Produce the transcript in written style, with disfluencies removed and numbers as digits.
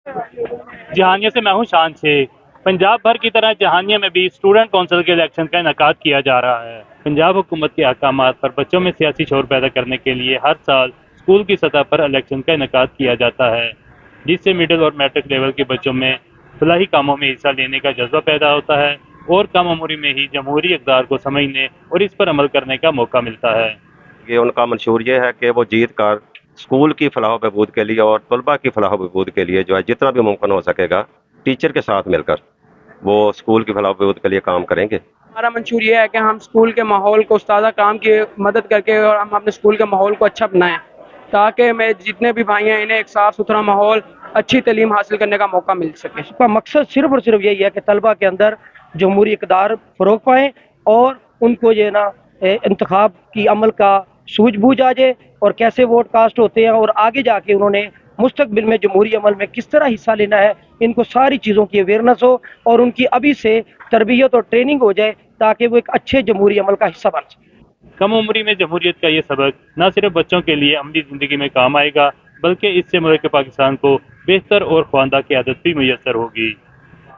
जहानिया से मैं हूँ शान शेख। पंजाब भर की तरह जहानिया में भी स्टूडेंट कौंसिल के इलेक्शन का इनकाद किया जा रहा है। पंजाब हुकूमत के अहकामात पर बच्चों में सियासी शोर पैदा करने के लिए हर साल स्कूल की सतह पर इलेक्शन का इनकाद किया जाता है, जिससे मिडिल और मैट्रिक लेवल के बच्चों में फलाही कामों में हिस्सा लेने का जज्बा पैदा होता है और कम उम्र में ही जमहूरी इक़दार को समझने और इस पर अमल करने का मौका मिलता है। ये उनका मंशूर ये है कि वो जीत कर स्कूल की फलाह बहबूद के लिए और तलबा की फलाह बहबूद के लिए जो है जितना भी मुमकिन हो सकेगा टीचर के साथ मिलकर वो स्कूल की फलाह बहबूद के लिए काम करेंगे। हमारा मंशूर ये है कि हम स्कूल के माहौल को उस्तादा काम की मदद करके और हम अपने स्कूल के माहौल को अच्छा बनाएं, ताकि मैं जितने भी भाई हैं इन्हें एक साफ़ सुथरा माहौल, अच्छी तालीम हासिल करने का मौका मिल सके। इसका मकसद सिर्फ और सिर्फ यही है कि तलबा के अंदर जमहूरी इक़दार फ़रोग़ पाएँ और उनको जो है ना इंतखाब की अमल का सूझबूझ आ जाए और कैसे वोट कास्ट होते हैं और आगे जाके उन्होंने मुस्तकबिल में जमहूरी अमल में किस तरह हिस्सा लेना है, इनको सारी चीज़ों की अवेयरनेस हो और उनकी अभी से तरबियत और ट्रेनिंग हो जाए ताकि वो एक अच्छे जमहूरी अमल का हिस्सा बन सके। कम उम्री में जमहूरियत का ये सबक न सिर्फ बच्चों के लिए अमली ज़िंदगी में काम आएगा, बल्कि इससे मुल्क पाकिस्तान को बेहतर और ख्वानदा क़यादत भी मुयस्सर होगी।